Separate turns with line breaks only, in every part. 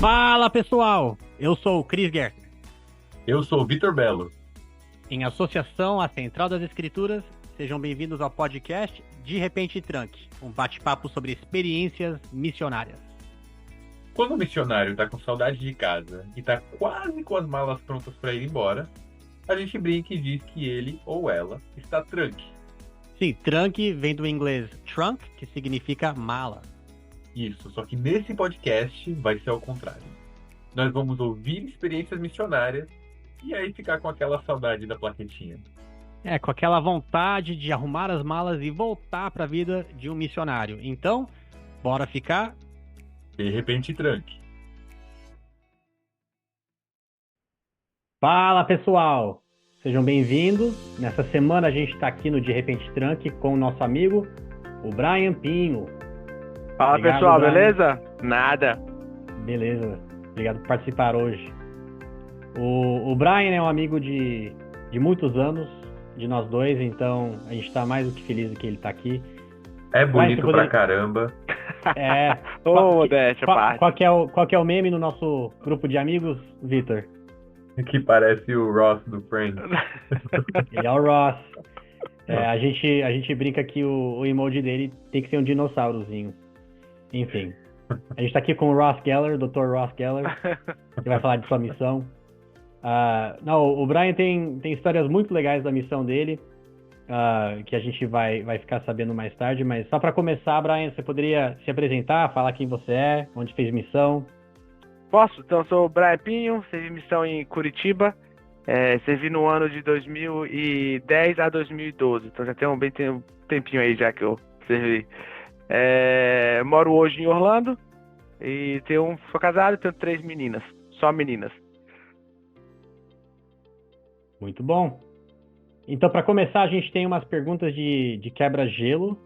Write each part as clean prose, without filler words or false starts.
Fala pessoal, eu sou o Chris Gertner,
Eu sou o Vitor Belo.
em associação à Central das Escrituras. Sejam bem-vindos ao podcast De Repente Tranque, um bate-papo sobre experiências missionárias.
Quando o missionário tá com saudade de casa e tá quase com as malas prontas para ir embora, a gente brinca e diz que ele ou ela está tranque.
Sim, tranque vem do inglês trunk, que significa mala.
Isso, só que nesse podcast vai ser ao contrário. Nós vamos ouvir experiências missionárias e aí ficar com aquela saudade da plaquetinha.
Com aquela vontade de arrumar as malas e voltar para a vida de um missionário. Então, bora ficar?
De repente, tranque.
Fala pessoal, sejam bem-vindos. Nessa semana a gente está aqui no De Repente Tranque com o nosso amigo, o Brian Pinho.
Fala
Obrigado,
pessoal,
Brian.
beleza? Nada.
Beleza, obrigado por participar hoje. O Brian é um amigo de muitos anos, de nós dois, então a gente está mais do que feliz de que ele está aqui.
É
Mas
bonito
você poderia-
pra caramba.
É,
Ô, modéstia, parte.
qual que é o meme no nosso grupo de amigos, Vitor?
Que parece o Ross do Friends.
Ele é o Ross. A gente brinca que o emoji dele tem que ser um dinossaurozinho. Enfim, a gente está aqui com o Ross Geller, o Dr. Ross Geller, que vai falar de sua missão. Não, o Brian tem histórias muito legais da missão dele, que a gente vai ficar sabendo mais tarde, mas só para começar, Brian, você poderia se apresentar, falar quem você é, onde fez missão?
Posso? Então, eu sou o Brian Pinho, servi missão em Curitiba, servi no ano de 2010 a 2012, então já tem um tempinho aí já que eu servi. Moro hoje em Orlando e sou casado e tenho 3 meninas, só meninas.
Muito bom. Então, para começar, a gente tem umas perguntas de quebra-gelo.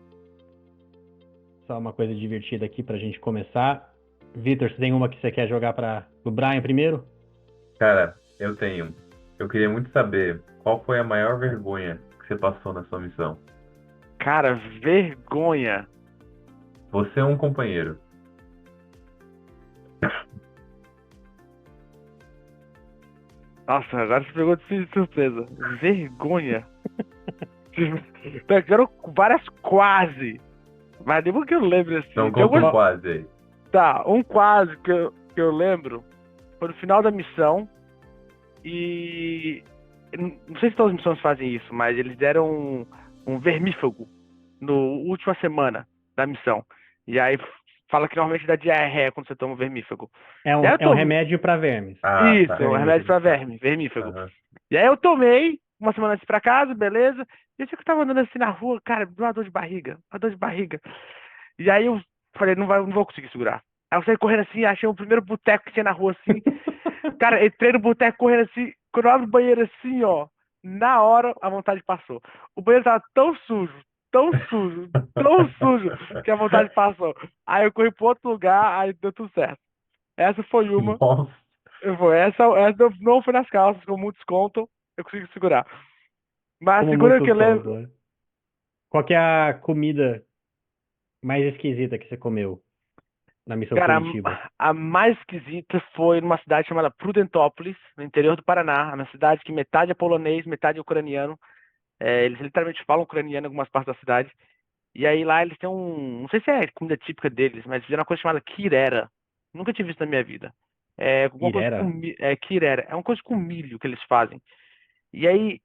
Só uma coisa divertida aqui para a gente começar. Vitor, você tem uma que você quer jogar para o Brian primeiro?
Cara, eu tenho. Eu queria muito saber qual foi a maior vergonha que você passou na sua missão.
Cara, vergonha.
Você é um companheiro.
Nossa, agora você pegou de surpresa. Vergonha. Pegaram várias quase. Mas nem que eu lembro assim.
Então
Tem
conta um
algumas-
quase aí.
Tá, um quase que eu lembro foi no final da missão. E. Não sei se todas as missões fazem isso, mas eles deram um vermífugo no última semana da missão. E aí fala que normalmente dá diarreia quando você toma o vermífugo.
É um,
E aí eu
é um
tomo-
remédio para vermes.
Isso,
Tá.
é um remédio pra verme, vermífugo.
Aham.
E aí eu tomei, uma semana antes pra casa, beleza. E eu sei que eu tava andando assim na rua, cara, deu uma dor de barriga, uma dor de barriga. E aí eu falei, não vou conseguir segurar. Aí eu saí correndo assim, achei o primeiro boteco que tinha na rua assim. Cara, entrei no boteco correndo assim, quando eu abro o banheiro assim, ó, na hora a vontade passou. O banheiro tava tão sujo, tão sujo, que a vontade passou. Aí eu corri pro outro lugar, aí deu tudo certo. Essa foi uma.
Nossa.
Essa não foi nas calças, como muitos contam, eu consegui segurar. Mas a
Como
segunda
muitos
que eu lembro.
contam, né? Qual que é a comida mais esquisita que você comeu na missão
Cara,
Curitiba?
a mais esquisita foi numa cidade chamada Prudentópolis, no interior do Paraná. É uma cidade que metade é polonês, metade é ucraniano. Eles literalmente falam ucraniano em algumas partes da cidade. E aí lá eles têm um. Não sei se é comida típica deles, mas fizeram uma coisa chamada kirera. Nunca tive isso na minha vida. É alguma coisa
Irera?
kirera. É uma coisa com milho que eles fazem. E aí,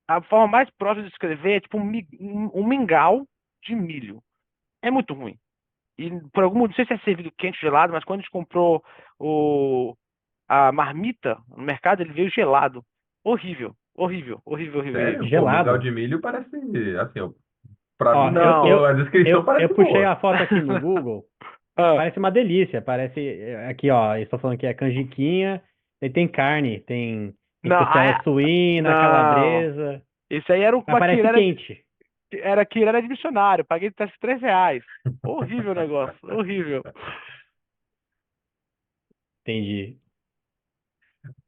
a forma mais próxima de escrever é tipo um mingau de milho. É muito ruim. E por algum motivo, não sei se é servido quente ou gelado, mas quando a gente comprou a marmita no mercado, ele veio gelado. Horrível, horrível, horrível, horrível,
Sério?
horrível.
Pô,
Gelado?
mingau de milho parece assim, ó, pra
Ó,
mim
Não.
a descrição parece
eu puxei
boa.
a foto aqui no Google.
Ah,
Parece uma delícia. Parece. Aqui, ó. Estou falando que é canjiquinha. E tem carne. Tem
não,
costela suína,
não.
calabresa.
Esse aí era
Mas
uma
parece
quirera,
quente.
era quirera de missionário. Paguei acho que R$ 3. Horrível o negócio, horrível.
Entendi.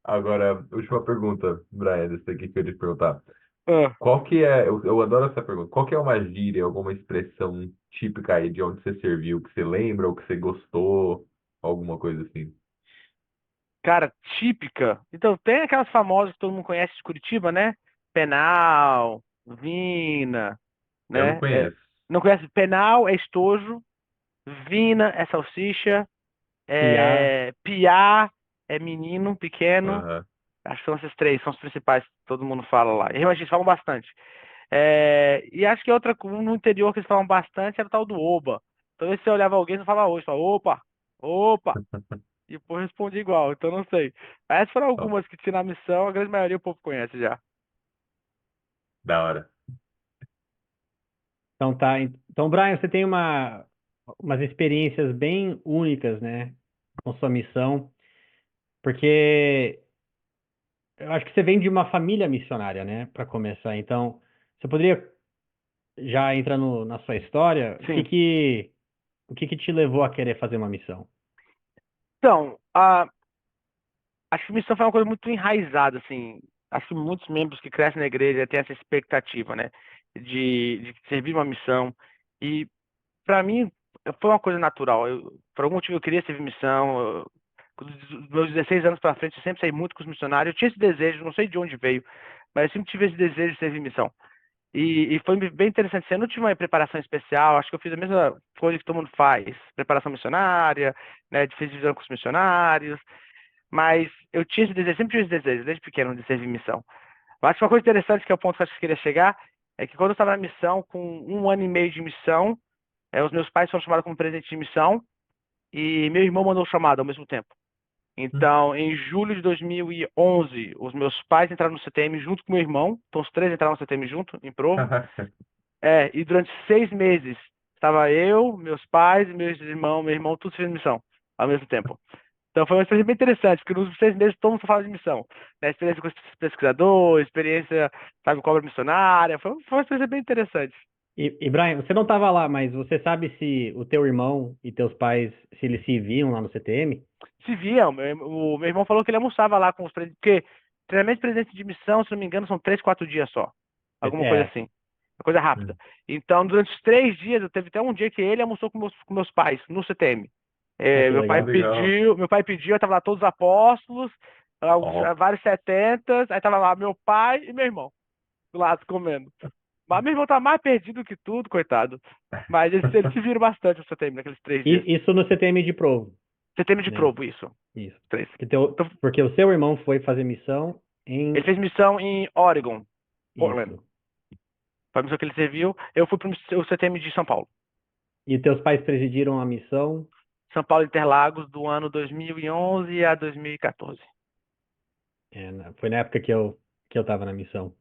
Agora, última pergunta, Brian, desse aqui que eu ia te perguntar.
Ah,
Qual que é, eu adoro essa pergunta, qual que é uma gíria, alguma expressão típica aí de onde você serviu, que você lembra ou que você gostou, alguma coisa assim?
Cara, típica. Então, tem aquelas famosas que todo mundo conhece de Curitiba, né? Penal, Vina,
Eu não
né?
conheço.
Não conhece? Penal é estojo, Vina é salsicha,
Piá.
Piá é menino pequeno.
Aham.
Acho que são esses três, são os principais que todo mundo fala lá. E realmente eles falam bastante. E acho que outra no interior que eles falam bastante era o tal do Oba. Então, se você olhava alguém, você falava hoje, falava, opa, opa. E o povo respondia igual, então não sei. Essas foram
Ó,
algumas que tinha na missão, a grande maioria o povo conhece já.
da hora.
Então tá. Então, Brian, você tem umas experiências bem únicas, né, com sua missão, porque eu acho que você vem de uma família missionária, né, para começar. Então, você poderia já entrar na sua história,
Sim.
o que que te levou a querer fazer uma missão?
Então, acho que missão foi uma coisa muito enraizada, assim. Acho que muitos membros que crescem na igreja têm essa expectativa, né? De servir uma missão. E, para mim, foi uma coisa natural. Por algum motivo, eu queria servir missão. Dos meus 16 anos para frente, eu sempre saí muito com os missionários. Eu tinha esse desejo, não sei de onde veio, mas eu sempre tive esse desejo de servir missão. E foi bem interessante. Eu não tive uma preparação especial, acho que eu fiz a mesma coisa que todo mundo faz. Preparação missionária, né? Fiz visão com os missionários. Mas eu tinha esse desejo, sempre tive esse desejo, desde pequeno, de servir missão. Eu acho que uma coisa interessante, que é o ponto que eu acho que eu queria chegar, é que quando eu estava na missão, com um ano e meio de missão, os meus pais foram chamados como presente de missão e meu irmão mandou o chamado ao mesmo tempo. Então, em julho de 2011, os meus pais entraram no CTM junto com meu irmão. Então, os três entraram no CTM junto, em Provo. E durante 6 meses, estava eu, meus pais, meu irmão, todos fazendo missão ao mesmo tempo. Então foi uma experiência bem interessante, porque nos 6 meses todo mundo só fala de missão. Né? Experiência com pesquisador, experiência, sabe, com obra missionária. Foi uma experiência bem interessante.
E Brian, você não estava lá, mas você sabe se o teu irmão e teus pais, se eles se viam lá no CTM?
Se via, o meu irmão falou que ele almoçava lá com os presidentes, porque treinamento de presidente de missão, se não me engano, são 3, 4 dias só. Alguma coisa
É,
assim. Uma coisa rápida. Então, durante os 3 dias, eu teve até um dia que ele almoçou com meus pais, no CTM.
ah,
É,
que
meu pai
Ah,
legal.
legal.
pediu, meu pai pediu, tava lá todos os apóstolos,
Ó.
vários setentas, aí tava lá meu pai e meu irmão, do lado, comendo. Mas meu irmão tá mais perdido que tudo, coitado. Mas eles se viram bastante no CTM naqueles 3 dias.
Isso no CTM de Provo,
CTM de
né?
Provo, isso.
Isso.
Três.
Porque
Então,
porque o seu irmão foi fazer missão
ele
em
fez missão em Oregon, Portland.
isso.
Foi a missão que ele serviu. Eu fui pro o CTM de São Paulo.
E teus pais presidiram a missão.
São Paulo Interlagos do ano 2011 a 2014.
Foi na época que eu estava na missão.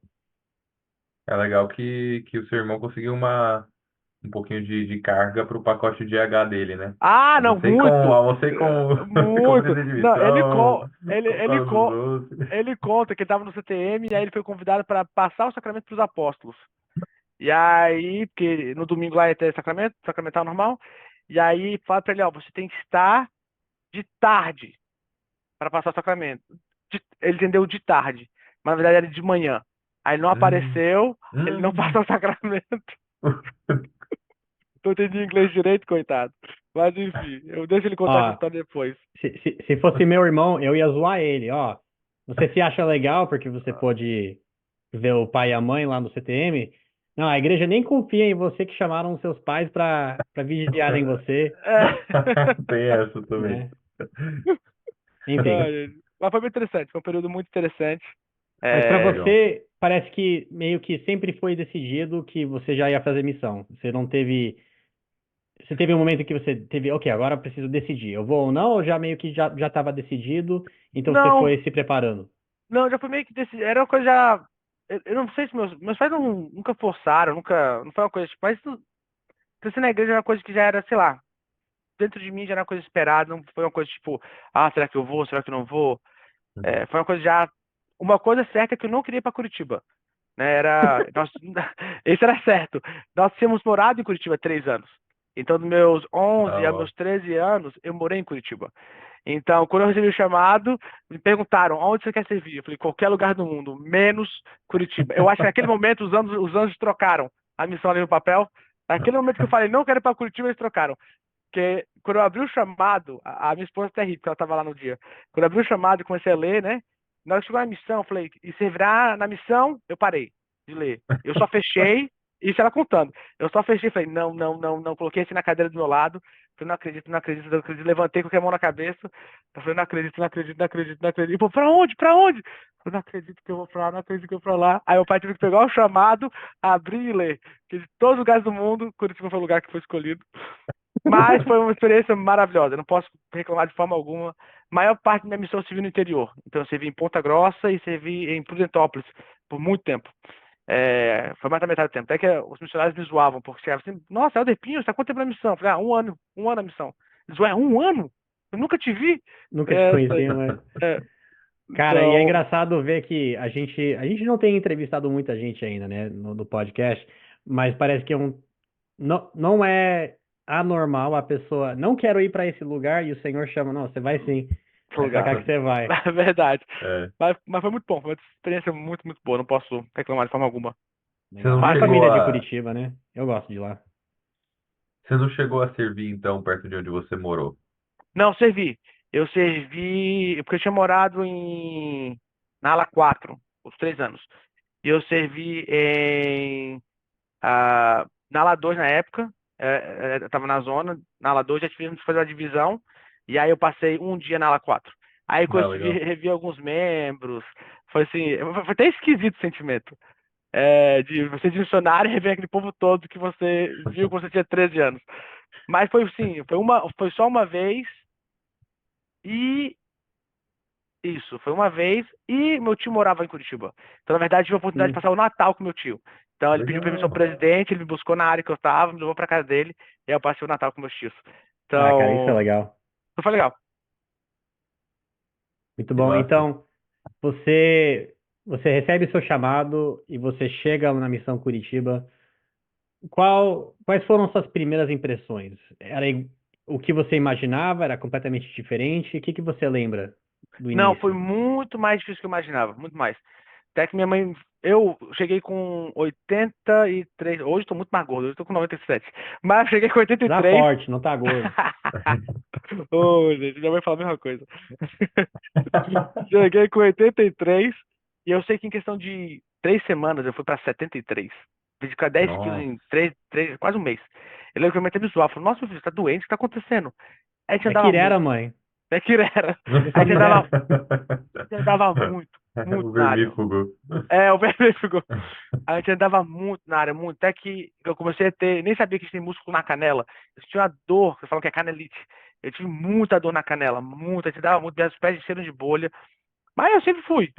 É legal que o seu irmão conseguiu um pouquinho de carga pro pacote de H dele, né?
Ah, não, muito!
Almocei com
Muito!
presidente de
Não, ele,
missão,
co ele,
com
ele,
Paulo dos
co
Doces.
ele conta que ele estava no CTM e aí ele foi convidado para passar o sacramento para os apóstolos. E aí, porque no domingo lá ia ter sacramento, sacramental normal, e aí fala para ele, ó, você tem que estar de tarde para passar o sacramento. Ele entendeu de tarde, mas na verdade era de manhã. Aí ele não
Hum,
apareceu, ele não
hum.
passou o sacramento. Não entendi inglês direito, coitado. Mas enfim, eu deixo ele contar essa
Ó,
história depois.
se fosse meu irmão, eu ia zoar ele. Ó, você se acha legal porque você pôde ver o pai e a mãe lá no CTM? Não, a igreja nem confia em você que chamaram seus pais para vigiarem você,
Tem essa também.
né? Enfim.
Ai, mas foi muito interessante, foi um período muito interessante.
Mas para
É,
Legal.
você, parece que meio que sempre foi decidido que você já ia fazer missão. Você não teve. Você teve um momento que você teve, ok, agora eu preciso decidir, eu vou ou não, ou já meio que já estava decidido, então você
não,
foi se preparando?
não, já foi meio que decidido. Era uma coisa já. Eu não sei se meus pais nunca forçaram, nunca. Não foi uma coisa tipo. Mas crescer na igreja era uma coisa que já era, sei lá, dentro de mim já era uma coisa esperada, não foi uma coisa tipo, ah, será que eu vou, será que eu não vou? Foi uma coisa já. Uma coisa certa é que eu não queria ir para Curitiba. Né? Esse era certo. Nós tínhamos morado em Curitiba há 3 anos. Então, dos meus
Da
11 a
hora.
meus 13 anos, eu morei em Curitiba. Então, quando eu recebi o chamado, me perguntaram, onde você quer servir? Eu falei, qualquer lugar do mundo, menos Curitiba. Eu acho que naquele momento os anjos trocaram a missão ali no papel. Naquele momento que eu falei, não quero ir para Curitiba, eles trocaram. Porque quando eu abri o chamado, a minha esposa até ri, porque ela tava lá no dia. Quando eu abri o chamado e comecei a ler, né? Na hora que chegou na missão, eu falei, e servirá na missão? Eu parei de ler. Eu só fechei, isso ela contando. Eu só fechei e falei, não, não, não, não. Coloquei assim na cadeira do meu lado. Falei, não acredito, não acredito, não acredito. Levantei com a mão na cabeça. Eu falei, não acredito, não acredito, não acredito, não acredito. E pô, pra onde? Pra onde? Eu falei, não acredito que eu vou pra lá, não acredito que eu vou pra lá. Aí o pai teve que pegar o chamado, abrir e ler. Que de todos os lugares do mundo, Curitiba foi o lugar que foi escolhido. Mas foi uma experiência maravilhosa, eu não posso reclamar de forma alguma. A maior parte da minha missão eu servi no interior. Então eu servi em Ponta Grossa e servi em Prudentópolis por muito tempo. Foi mais da metade do tempo. Até que os missionários me zoavam, porque chegavam assim, nossa, Helder Pinho, você está quanto tempo na missão? Eu falei, um ano na missão. Eles, ué, um ano? Eu nunca te vi.
Nunca te
Eu falei,
conheci, mas. Cara, e é
então,
engraçado ver que a gente não tem entrevistado muita gente ainda, né, no podcast, mas parece que não é anormal a pessoa, não quero ir para esse lugar e o Senhor chama, não, você vai sim,
outro
é pra
lugar.
cá que você vai.
É verdade.
É.
Mas foi muito bom, foi uma experiência muito, muito boa, não posso reclamar de forma alguma.
Você
Legal.
não
Minha
chegou
família é de
a,
Curitiba, né? Eu gosto de lá.
você não chegou a servir então perto de onde você morou?
Não, servi. Eu servi, porque eu tinha morado na ala 4 os 3 anos. E eu servi na ala 2 na época, eu estava na zona, na ala 2 já tivemos que fazer a divisão, e aí eu passei um dia na ala 4. Aí
Ah,
consegui
legal.
revi alguns membros, foi assim, foi até esquisito o sentimento. De você de missionário e rever aquele povo todo que você viu quando você tinha 13 anos. Mas foi assim, foi só uma vez, e isso, foi uma vez e meu tio morava em Curitiba. Então, na verdade, tive a oportunidade de
Hum,
passar o Natal com meu tio. Então, ele pediu permissão ao
Legal.
presidente, ele me buscou na área que eu estava, me levou pra casa dele, e aí eu passei o Natal com meus tios.
Ah, cara, isso é
Então,
legal.
foi legal.
Muito
Que
bom.
massa.
Então, você recebe seu chamado e você chega na missão Curitiba. Quais foram suas primeiras impressões? O que você imaginava? Era completamente diferente? O que que você lembra do
Não, foi
início?
muito mais difícil do que eu imaginava, muito mais. Até que minha mãe, eu cheguei com 83, hoje estou muito mais gordo, hoje estou com 97. Mas eu cheguei com
Tá
83.
forte, não tá gordo.
Ô, gente, minha mãe fala a mesma coisa. Cheguei com 83 e eu sei que em questão de 3 semanas eu fui pra 73. Fiz ficar 10 quilos
Nossa.
em quase um mês. Eu lembro que minha mãe até me zoava, falou, nossa, meu filho, você tá doente, o que tá acontecendo? Aí a gente
É
andava muito,
Quirera, mãe.
é que era.
Deve
A
ser
gente andava,
Quirera.
a gente andava muito, muito
O
na área.
vermífugo.
O bebê ficou. A gente andava muito na área, muito. Até que eu comecei a ter, nem sabia que tinha músculo na canela. Eu tinha uma dor, você fala que é canelite. Eu tive muita dor na canela, muita. A gente dava muito, meus pés encheram de bolha. Mas eu sempre fui,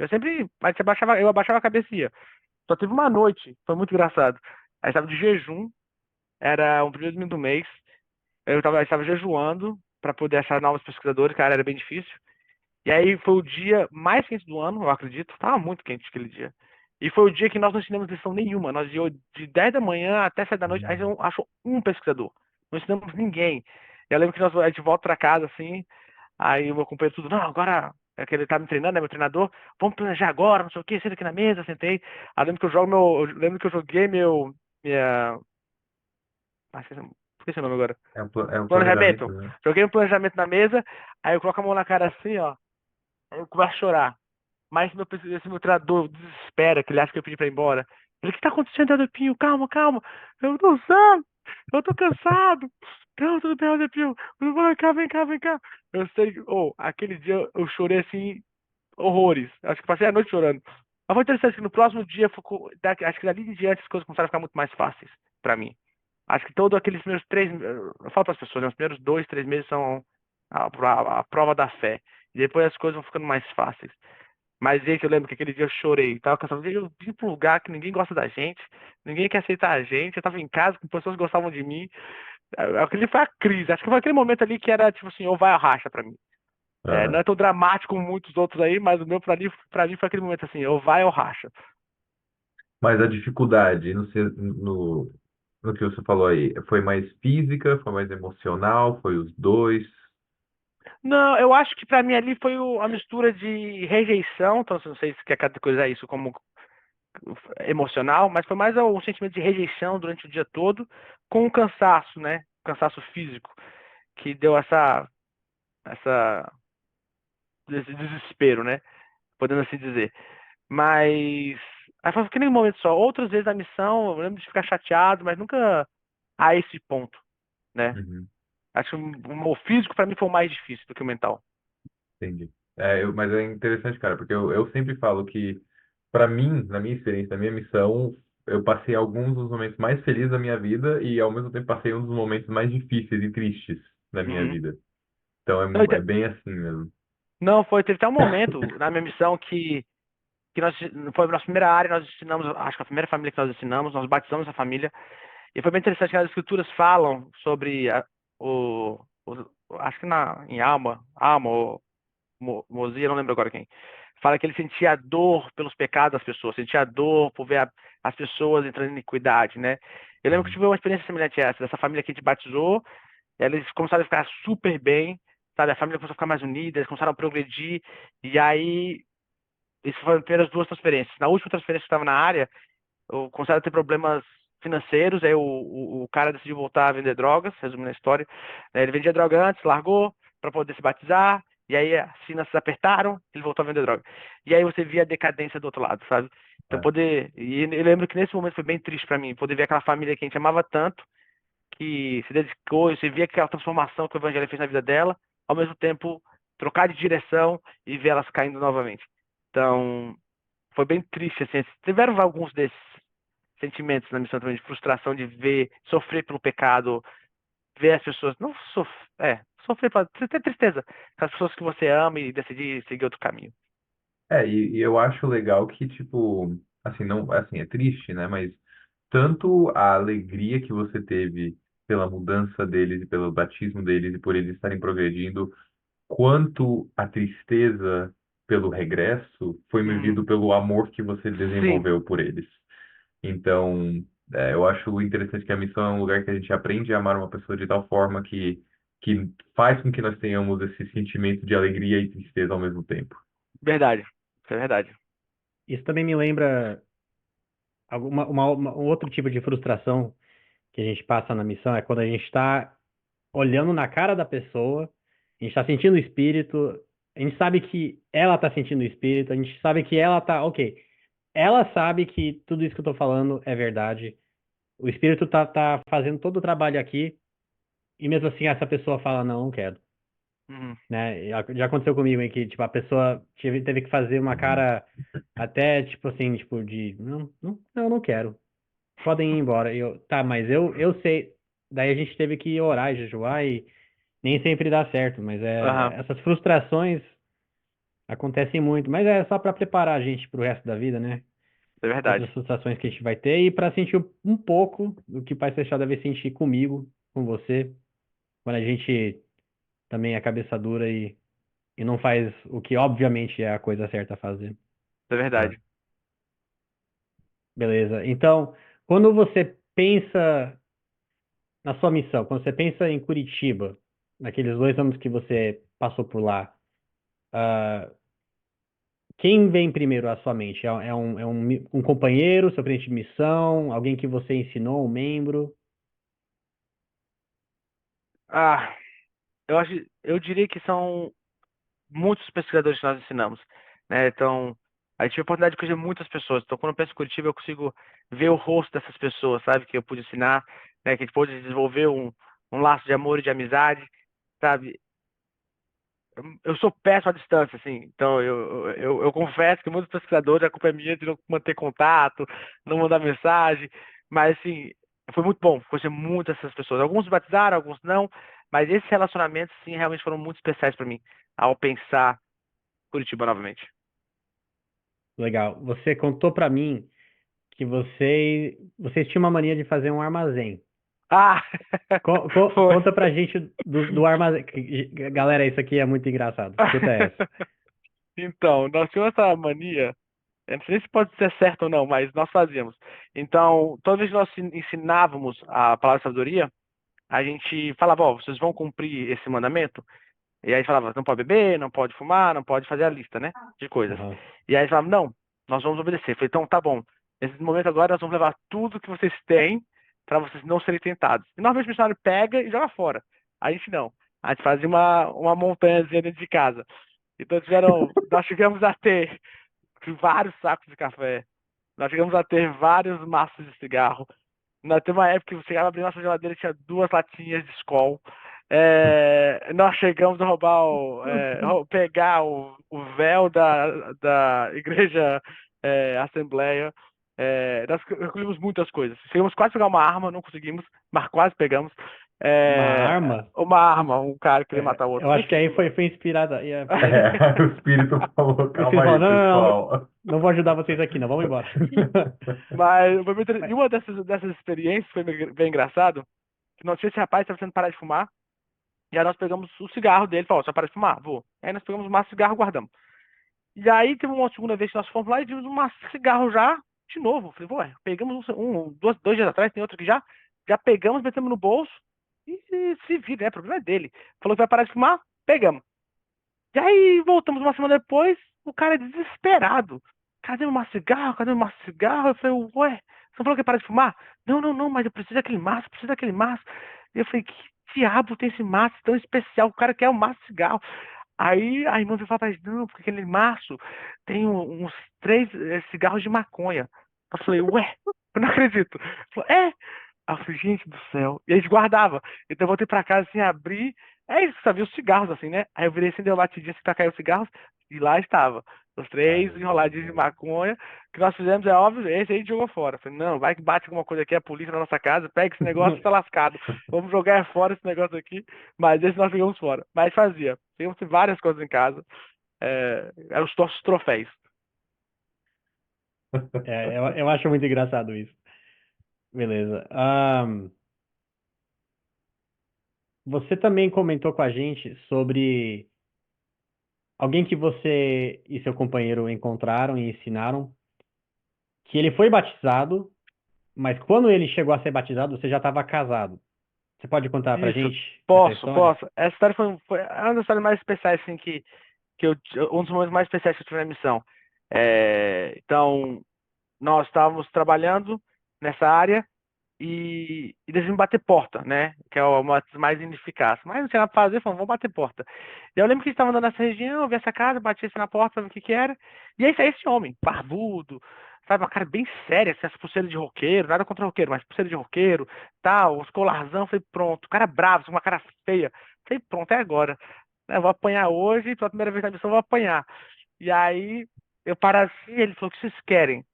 mas eu abaixava a cabeça e ia. Só teve uma noite, foi muito engraçado. Aí estava de jejum, era um primeiro domingo do mês. Eu estava jejuando para poder achar novos pesquisadores, cara, era bem difícil. E aí foi o dia mais quente do ano, eu acredito. Tava muito quente aquele dia. E foi o dia que nós não ensinamos lição nenhuma. Nós de 10 da manhã até 7 da noite, a gente não achou um pesquisador. Não ensinamos ninguém. Eu lembro que a gente volta para casa assim, aí o meu companheiro tudo, não, agora é que ele tá me treinando, né, meu treinador, vamos planejar agora, não sei o quê, senta aqui na mesa, sentei. Aí eu lembro que eu joguei minha, esqueci o nome agora.
É um planejamento,
Planejamento.
né?
Joguei um planejamento na mesa, aí eu coloco a mão na cara assim, ó, aí eu começo a chorar. Mas esse meu treinador desespera, que ele acha que eu pedi pra ir embora. Ele, o que tá acontecendo, Adepinho? Calma, calma. Eu não sei, eu tô cansado. Não, tudo bem, Adepinho. Vem cá, vem cá, vem cá. Eu sei que, aquele dia eu chorei assim, horrores. Acho que passei a noite chorando. Mas foi interessante que no próximo dia, acho que dali em diante as coisas começaram a ficar muito mais fáceis pra mim. Acho que todos aqueles primeiros 3, eu falo para as pessoas, né, os primeiros 2, 3 meses são a prova da fé. E depois as coisas vão ficando mais fáceis. Mas, gente, eu lembro que aquele dia eu chorei. Tava cansado. Eu vim pra um lugar que ninguém gosta da gente, ninguém quer aceitar a gente. Eu tava em casa com pessoas que gostavam de mim. Aquele foi a crise. Acho que foi aquele momento ali que era tipo assim, ou vai a racha pra mim. Não
Aham.
é tão dramático como muitos outros aí, mas o meu pra mim foi aquele momento assim, ou vai ou racha.
Mas a dificuldade no que você falou aí, foi mais física, foi mais emocional, foi os dois?
Não, eu acho que pra mim ali foi a mistura de rejeição, então não sei se quer categorizar isso como emocional, mas foi mais um sentimento de rejeição durante o dia todo, com o cansaço, né? Cansaço físico. que deu essa, esse desespero, né? Podendo assim dizer. Mas aí foi que nem um momento só. Outras vezes a missão, eu lembro de ficar chateado, mas nunca a esse ponto, né?
Uhum.
Acho que o físico pra mim foi o mais difícil do que o mental.
Entendi. Mas é interessante, cara, porque eu sempre falo que, para mim, na minha experiência, na minha missão, eu passei alguns dos momentos mais felizes da minha vida e, ao mesmo tempo, passei um dos momentos mais difíceis e tristes da minha
Uhum.
vida. Então,
Não,
é bem assim mesmo.
não, teve até um momento na minha missão que nós, foi a nossa primeira área, nós ensinamos, acho que a primeira família que nós ensinamos, nós batizamos a família, e foi bem interessante que as escrituras falam sobre acho que em Alma ou Mosia, não lembro agora quem, fala que ele sentia a dor pelos pecados das pessoas, sentia a dor por ver as pessoas entrando em iniquidade, né? Eu lembro que eu
Uhum.
tive uma experiência semelhante a essa, dessa família que a gente batizou, eles começaram a ficar super bem, sabe? A família começou a ficar mais unida, eles começaram a progredir, e aí, isso foram as primeiras duas transferências. Na última transferência que eu estava na área, eu começaram a ter problemas financeiros, aí o cara decidiu voltar a vender drogas, resumindo a história. Né? Ele vendia droga antes, largou para poder se batizar, e aí as finanças apertaram, ele voltou a vender droga. E aí você via a decadência do outro lado, sabe? Então
É.
e eu lembro que nesse momento foi bem triste para mim, poder ver aquela família que a gente amava tanto, que se dedicou, e você via aquela transformação que o evangelho fez na vida dela, ao mesmo tempo trocar de direção e ver elas caindo novamente. Então, foi bem triste, assim. Tiveram alguns desses sentimentos na missão também, de frustração de ver, sofrer pelo pecado, ver as pessoas, não sofrer, você ter tristeza com as pessoas que você ama e decidir seguir outro caminho.
E eu acho legal que, tipo, assim, não, assim, é triste, né? Mas tanto a alegria que você teve pela mudança deles e pelo batismo deles e por eles estarem progredindo, quanto a tristeza pelo regresso foi
Uhum.
movido pelo amor que você
Sim,
desenvolveu por eles. Então, eu acho interessante que a missão é um lugar que a gente aprende a amar uma pessoa de tal forma que faz com que nós tenhamos esse sentimento de alegria e tristeza ao mesmo tempo.
verdade. Isso é verdade.
Isso também me lembra um outro tipo de frustração que a gente passa na missão, é quando a gente está olhando na cara da pessoa, a gente está sentindo o espírito, a gente sabe que ela está sentindo o espírito, a gente sabe que ela tá, ok, ela sabe que tudo isso que eu tô falando é verdade, o espírito tá fazendo todo o trabalho aqui, e mesmo assim essa pessoa fala, não, não quero.
Uhum.
Né? Já aconteceu comigo em que, tipo, a pessoa teve que fazer uma cara até, tipo assim, tipo, de, não quero. Podem ir embora. E eu, tá, mas eu sei. Daí a gente teve que orar e jejuar e nem sempre dá certo, mas
Aham,
essas frustrações acontecem muito, mas é só para preparar a gente pro resto da vida, né?
é
Para
verdade.
outras frustrações que a gente vai ter e para sentir um pouco do que o Pai Celestial deve sentir comigo, com você, quando a gente também é cabeça dura e não faz o que obviamente é a coisa certa a fazer.
É
É.
verdade.
Beleza. Então, quando você pensa na sua missão, quando você pensa em Curitiba, naqueles 2 anos que você passou por lá, ah, quem vem primeiro à sua mente? Um companheiro, seu cliente de missão, alguém que você ensinou, um membro?
Ah, eu diria que são muitos pesquisadores que nós ensinamos, né? Então, a gente tive a oportunidade de conhecer muitas pessoas. Então, quando eu penso em Curitiba, eu consigo ver o rosto dessas pessoas, sabe? Que eu pude ensinar, né? Que a gente pôde desenvolver um laço de amor e de amizade, sabe? Eu sou péssimo à distância, assim. Então, eu confesso que muitos pesquisadores, a culpa é minha de não manter contato, não mandar mensagem. Mas, assim, foi muito bom conhecer muitas dessas pessoas. Alguns batizaram, alguns não. Mas esses relacionamentos, sim, realmente foram muito especiais para mim, ao pensar Curitiba novamente.
Legal. Você contou pra mim que vocês tinham uma mania de fazer um armazém.
Ah, foi.
Conta pra gente do armazém. Galera, isso aqui é muito engraçado. Escuta essa.
Então, nós tínhamos essa mania, eu não sei se pode ser certo ou não, mas nós fazíamos. Então, toda vez que nós ensinávamos a palavra de sabedoria, a gente falava, ó, vocês vão cumprir esse mandamento? E aí falava, não pode beber, não pode fumar, não pode fazer a lista, né? De coisas.
Aham.
E aí falava, não, nós vamos obedecer. Eu falei, então tá bom. Nesse momento agora nós vamos levar tudo que vocês têm para vocês não serem tentados. E normalmente o missionário pega e joga fora. A gente não. A gente fazia uma montanhazinha dentro de casa. Então nós chegamos a ter vários sacos de café. Nós chegamos a ter vários maços de cigarro. Nós teve uma época que você chegava a abrir nossa geladeira e tinha duas latinhas de Skol. Nós chegamos a roubar pegar o véu da igreja Assembleia. Nós recolhemos muitas coisas. Chegamos quase a pegar uma arma, não conseguimos, mas quase pegamos.
Uma
É,
arma?
uma arma, um cara queria matar o outro.
Eu acho que
Enfim.
aí foi inspirada.
O espírito falou,
O espírito
calma
falou,
aí,
não, não, não,
pessoal.
não vou ajudar vocês aqui, não, vamos embora.
Mas foi e
Mas-
uma dessas experiências foi bem engraçado, que nós tinha esse rapaz estava tentando parar de fumar, e aí nós pegamos o cigarro dele, falou, você vai parar de fumar? Vou. Aí nós pegamos o maço de cigarro e guardamos. E aí teve uma segunda vez que nós fomos lá e vimos um maço de cigarro já, de novo. Falei, ué, pegamos dois dias atrás, tem outro aqui já pegamos, metemos no bolso, e se vira, né? O problema é dele. Falou que vai parar de fumar, pegamos. E aí voltamos uma semana depois, o cara é desesperado. Cadê o maço de cigarro? Cadê o maço de cigarro? Eu falei, ué, você não falou que ia parar de fumar? Não, não, não, mas eu preciso daquele maço, preciso daquele maço. E eu falei, que diabo tem esse maço tão especial? O cara quer o maço de cigarro. Aí a irmã veio falar pra gente, não, porque aquele maço tem uns três cigarros de maconha. Eu falei, ué, eu não acredito. Ela falou, é. Aí eu falei, gente do céu. E a gente guardava. Então eu voltei pra casa assim, abri. É isso, sabia os cigarros assim, né? Aí eu virei assim, deu batidinha assim pra cair os cigarros. E lá estava. Os três
Caramba,
enroladinhos de
velho.
maconha. O que nós fizemos é óbvio, esse aí a gente jogou fora. Eu falei, não, vai que bate alguma coisa aqui, a polícia na nossa casa, pega esse negócio e tá lascado. Vamos jogar fora esse negócio aqui. Mas esse nós jogamos fora. Mas fazia. Tínhamos várias coisas em casa. Eram os nossos troféus.
eu acho muito engraçado isso. Beleza. Você também comentou com a gente sobre alguém que você e seu companheiro encontraram e ensinaram, que ele foi batizado, mas quando ele chegou a ser batizado, você já estava casado. Você pode contar pra
Isso,
gente essa
posso,
história?
posso. Essa história foi uma das histórias mais especiais, assim, um dos momentos mais especiais que eu tive na missão. Então, nós estávamos trabalhando nessa área e decidimos bater porta, né? Que é uma das mais ineficazes. Mas não tinha nada pra fazer, falamos, vamos bater porta. E eu lembro que a gente estava andando nessa região, eu vi essa casa, bati assim na porta, pra ver o que que era. E aí saiu esse homem, barbudo, sabe, uma cara bem séria, assim, essa pulseira de roqueiro, nada contra roqueiro, mas pulseira de roqueiro, tal, os colarzão, falei, pronto. O cara bravo, assim, uma cara feia. Falei, pronto, é agora. Eu vou apanhar hoje, pela primeira vez na missão, eu vou apanhar. E aí, eu paro assim, ele falou, o que vocês querem?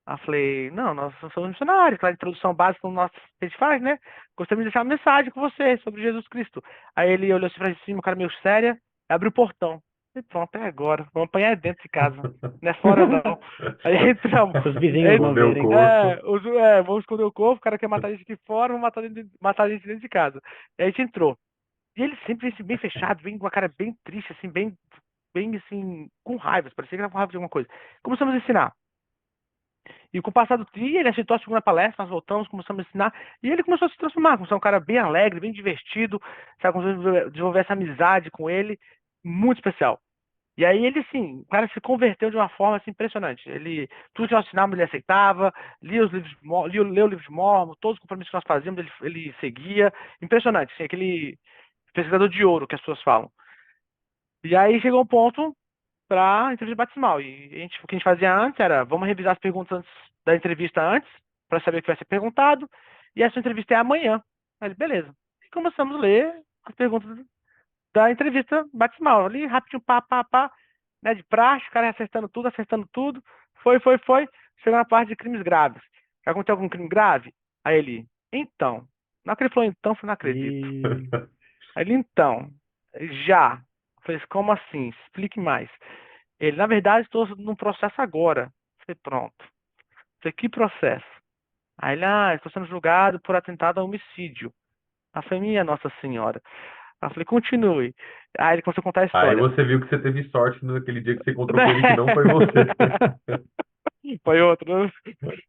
Aí eu falei, não, nós somos missionários, aquela introdução básica que a gente faz, né? Gostaria de deixar uma mensagem com você sobre Jesus Cristo. Aí ele olhou assim pra cima, o cara meio séria, abriu o portão. E pronto, é agora. Vamos apanhar dentro de casa. Não é fora, não. Aí entramos.
Para os vizinhos não
Aí,
Esconder o
verem.
corpo.
vamos esconder o corpo, o cara quer matar a gente aqui fora, vamos matar a gente dentro de casa. Aí a gente entrou. E ele sempre assim, bem fechado, bem com uma cara bem triste, assim, bem assim, com raiva. Parecia que estava com raiva de alguma coisa. Começamos a ensinar. E com o passar do dia, ele aceitou a segunda palestra, nós voltamos, começamos a ensinar, e ele começou a se transformar, começou a ser um cara bem alegre, bem divertido, sabe, começou a desenvolver essa amizade com ele, muito especial. E aí ele, assim, o cara se converteu de uma forma assim, impressionante. Tudo que nós ensinávamos, ele aceitava, lia os livros, leu o livro de Mormon, todos os compromissos que nós fazíamos, ele seguia. Impressionante, assim, aquele pesquisador de ouro que as pessoas falam. E aí chegou um ponto para entrevista batismal. E o que a gente fazia antes era, vamos revisar as perguntas da entrevista antes, para saber o que vai ser perguntado, e essa entrevista é amanhã. Aí, beleza. E começamos a ler as perguntas da entrevista batismal. Ali, rapidinho, pá, pá, pá, né, de praxe, o cara acertando tudo, acertando tudo. Foi. Chegou na parte de crimes graves. Já aconteceu algum crime grave? Aí ele, então. Na hora que ele falou então, eu falei, não acredito.
E
Aí ele, então, já. Eu falei, como assim? Explique mais. Ele, na verdade, estou num processo agora. Eu falei, pronto. Eu falei, que processo? Aí ele, estou sendo julgado por atentado a homicídio. Eu falei, minha Nossa Senhora. Aí eu falei, continue. Aí ele começou a contar a
Aí
história.
você viu que você teve sorte naquele dia que você encontrou com ele, que não foi você.
Foi outro, né?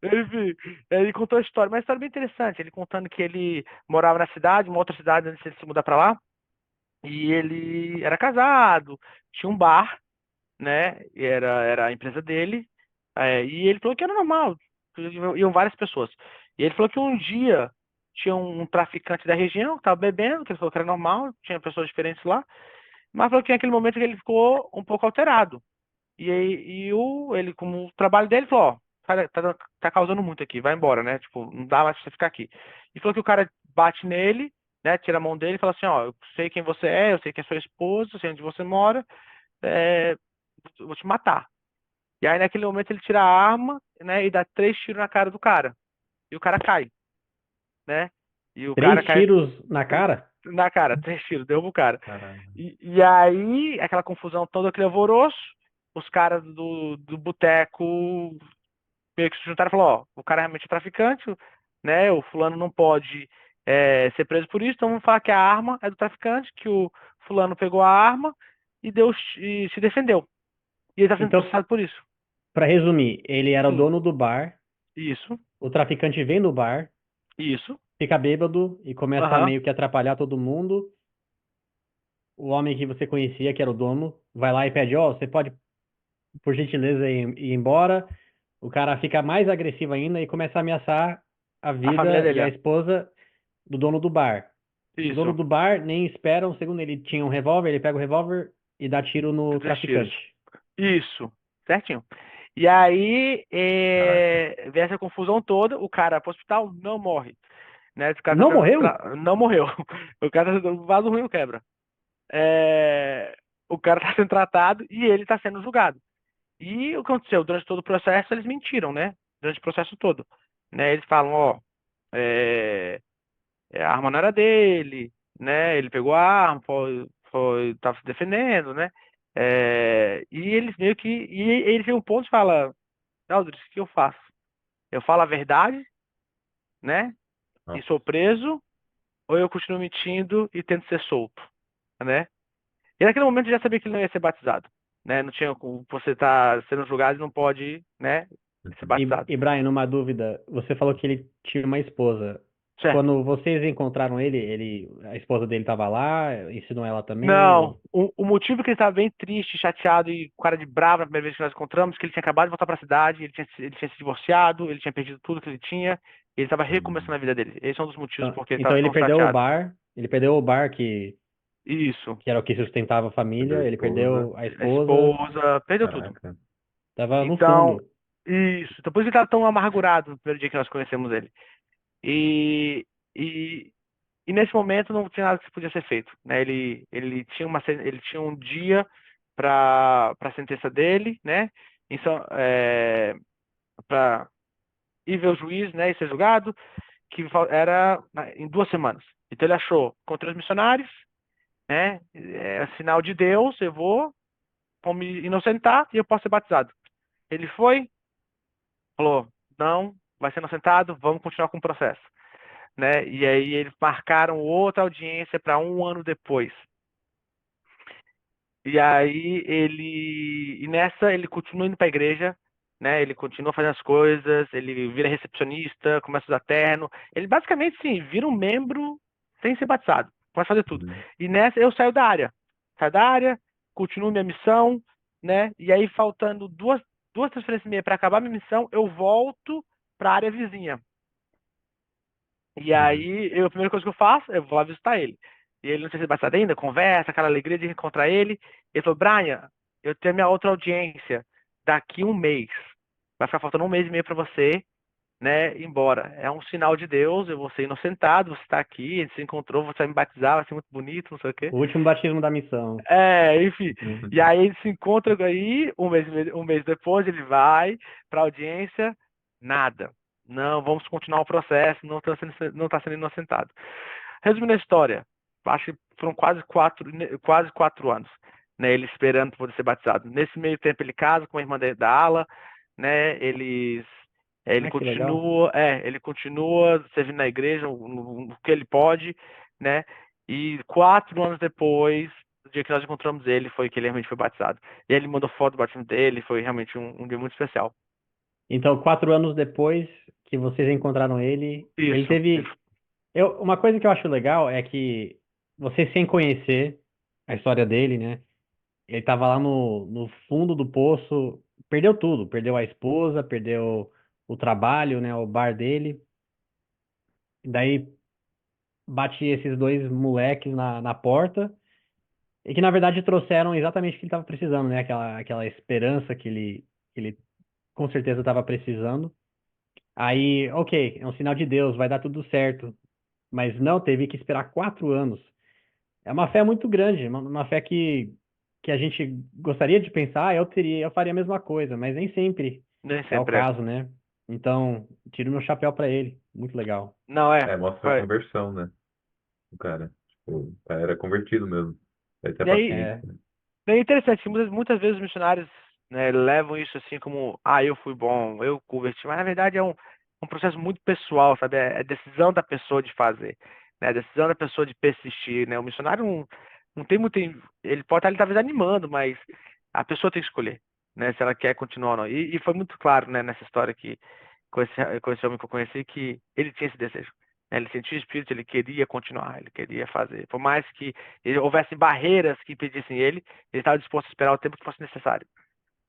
Enfim, ele contou a história, mas a história é bem interessante. Ele contando que ele morava na cidade, uma outra cidade antes de ele se mudar para lá, e ele era casado, tinha um bar, né? E era a empresa dele. E ele falou que era normal, iam várias pessoas. E ele falou que um dia tinha um traficante da região que estava bebendo, que ele falou que era normal, tinha pessoas diferentes lá, mas falou que naquele momento que ele ficou um pouco alterado. E aí, ele, como o trabalho dele, falou, ó, tá causando muito aqui, vai embora, né? Tipo, não dá mais pra você ficar aqui. E falou que o cara bate nele, né? Tira a mão dele e fala assim, ó, eu sei quem você é, eu sei que é sua esposa, eu sei onde você mora, é, eu vou te matar. E aí, naquele momento, ele tira a arma, né? E dá 3 tiros na cara do cara. E o cara cai, né? E o cara
Três
cai
tiros na cara?
na cara, 3 tiros, derruba o cara.
Caralho.
E aí, aquela confusão toda, aquele alvoroço, os caras do boteco meio que se juntaram e falaram, ó, o cara realmente é traficante, né? O fulano não pode ser preso por isso, então vamos falar que a arma é do traficante, que o fulano pegou a arma e se defendeu. E ele está sendo
Então,
processado por isso.
para resumir, ele era o
Sim,
dono do bar,
isso,
o traficante vem no bar,
isso,
fica bêbado e começa a
aham,
meio que atrapalhar todo mundo. O homem que você conhecia, que era o dono, vai lá e pede, ó, você pode, por gentileza, ir embora. O cara fica mais agressivo ainda e começa a ameaçar a
a família
vida e
dele,
a
é.
esposa do dono do bar. O dono
Isso,
do bar nem espera um segundo, ele tinha um revólver, ele pega o revólver e dá tiro no
3 tiros.
traficante.
Isso, certinho. E aí,
Caraca.
vem essa confusão toda, o cara pro hospital não morre, né? O cara tá
Não
sendo
morreu?
não morreu. O cara tá sendo, o vaso ruim não quebra. É, o cara está sendo tratado e ele está sendo julgado. E o que aconteceu? Durante todo o processo, eles mentiram, né? Durante o processo todo. Né? Eles falam, ó, é, a arma não era dele, né? Ele pegou a arma, tava se defendendo, né? E eles meio que. E ele tem um ponto e fala, Aldrich, o que eu faço? Eu falo a verdade, né? E
Nossa.
sou preso, ou eu continuo mentindo e tento ser solto, né? E naquele momento eu já sabia que ele não ia ser batizado, né? Não tinha como você tá sendo julgado e não pode, né, ser
Uhum.
batizado.
E Brian, uma dúvida, você falou que ele tinha uma esposa.
Certo.
Quando vocês encontraram a esposa dele estava lá, ensinou ela também,
Não,
ou...
o motivo que ele estava bem triste, chateado e com cara de bravo na primeira vez que nós encontramos, que ele tinha acabado de voltar para a cidade, ele tinha se divorciado, ele tinha perdido tudo que ele tinha, e ele estava recomeçando
Uhum.
a vida dele. Esse é um dos motivos
Então,
porque ele
então
estava
ele
tão
perdeu o
chateado.
bar,
Isso.
que era o que sustentava a
Perdeu a
família, ele
esposa.
perdeu a
A
esposa,
esposa, perdeu tudo.
Caraca.
estava no
Então,
fundo.
isso. Então, por isso ele estava tão amargurado no primeiro dia que nós conhecemos ele. E, e, E nesse momento não tinha nada que podia ser feito, né? Ele tinha um dia para a sentença dele, né? Para ir ver o juiz, né? E ser julgado, era em 2 semanas. Então ele achou contra os missionários, né? É sinal de Deus, vou me inocentar e eu posso ser batizado. Ele foi, falou, não, vai ser inocentado, vamos continuar com o processo, né? E aí eles marcaram outra audiência para um ano depois. E aí e nessa ele continua indo para a igreja, né? Ele continua fazendo as coisas, ele vira recepcionista, começa a usar terno. Ele basicamente sim, vira um membro sem ser batizado, começa a fazer tudo.
Uhum.
E nessa eu saio da área, continuo minha missão, né? E aí faltando duas transferências e meia para acabar minha missão, eu volto para a área vizinha. E
Uhum.
aí, a primeira coisa que eu faço, eu vou lá visitar ele. E ele não tinha sido batizado ainda, conversa, aquela alegria de encontrar ele. Ele falou, Brian, eu tenho minha outra audiência daqui um mês. Vai ficar faltando um mês e meio para você, né, ir embora. É um sinal de Deus, eu vou ser inocentado, você está aqui, a gente se encontrou, você vai me batizar, vai ser muito bonito, não sei o quê.
O último batismo da missão.
Enfim. E aí ele se encontra aí, um mês depois, ele vai para audiência, nada. Não, vamos continuar o processo, não está sendo inocentado. Resumindo a história, acho que foram quase 4 anos, né, ele esperando poder ser batizado. Nesse meio tempo ele casa com a irmã da Ala, né,
Ah, que legal.
ele continua servindo na igreja no que ele pode, né, e 4 anos depois, do dia que nós encontramos ele, foi que ele realmente foi batizado. E ele mandou foto do batismo dele, foi realmente um dia muito especial.
Então, 4 anos depois que vocês encontraram ele
Isso.
teve. Uma coisa que eu acho legal é que você sem conhecer a história dele, né? Ele tava lá no fundo do poço, perdeu tudo, perdeu a esposa, perdeu o trabalho, né? O bar dele. Daí bate esses dois moleques na porta, e que na verdade trouxeram exatamente o que ele estava precisando, né? Aquela esperança que ele com certeza estava precisando. Aí, ok, é um sinal de Deus, vai dar tudo certo. Mas não, teve que esperar 4 anos. É uma fé muito grande, uma fé que a gente gostaria de pensar, eu faria a mesma coisa, mas nem sempre
Nem
é o
sempre é.
caso, né? Então, tiro meu chapéu para ele. Muito legal.
Não é.
É, mostra a
Foi.
conversão, né? O cara. Tipo, o cara era convertido mesmo. Vai ter
E aí,
paciência,
É,
né?
é interessante que muitas vezes os missionários, né, levam isso assim como, eu fui bom, eu converti, mas na verdade é um processo muito pessoal, sabe? É decisão da pessoa de fazer, né? É decisão da pessoa de persistir, né? O missionário não tem muito, ele pode estar ali talvez animando, mas a pessoa tem que escolher, né? Se ela quer continuar ou não. E foi muito claro, né, nessa história que com esse homem que eu conheci que ele tinha esse desejo, né? Ele sentia o espírito, ele queria continuar, ele queria fazer, por mais que houvesse barreiras que impedissem ele estava disposto a esperar o tempo que fosse necessário